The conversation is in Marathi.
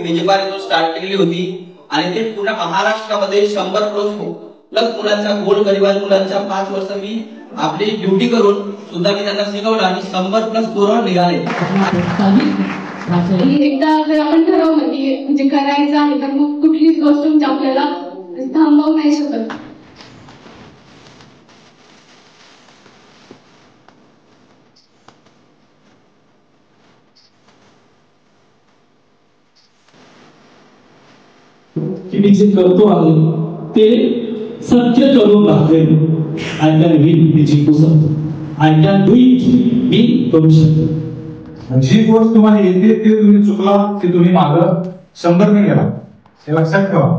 विजेबारीतून स्टार्ट केलेली होती आणि ते पूर्ण महाराष्ट्रामध्ये 100+ मुलांचा गोरगरिबां मुलांच्या 5 वर्ष मी आपली ड्युटी करून सुद्धा मी त्यांना शिकवलं आणि 100+ पोरं निघाले। एकदा जर आपण ठरवलं की म्हणजे करायचं आहे तर मग कुठलीच गोष्ट म्हणजे आपल्याला थांबवू नाही शकत। मी जे करतो आहे ते सत्य करून दाखवेल। आय कॅन विन, मी जिंकू शकतो। आय कॅन डू इट, मी करू शकतो। जी गोष्ट तुम्हाला येते ते तुम्ही चुकला ते तुम्ही मागं 100 नाही गेला, हे लक्षात ठेवा।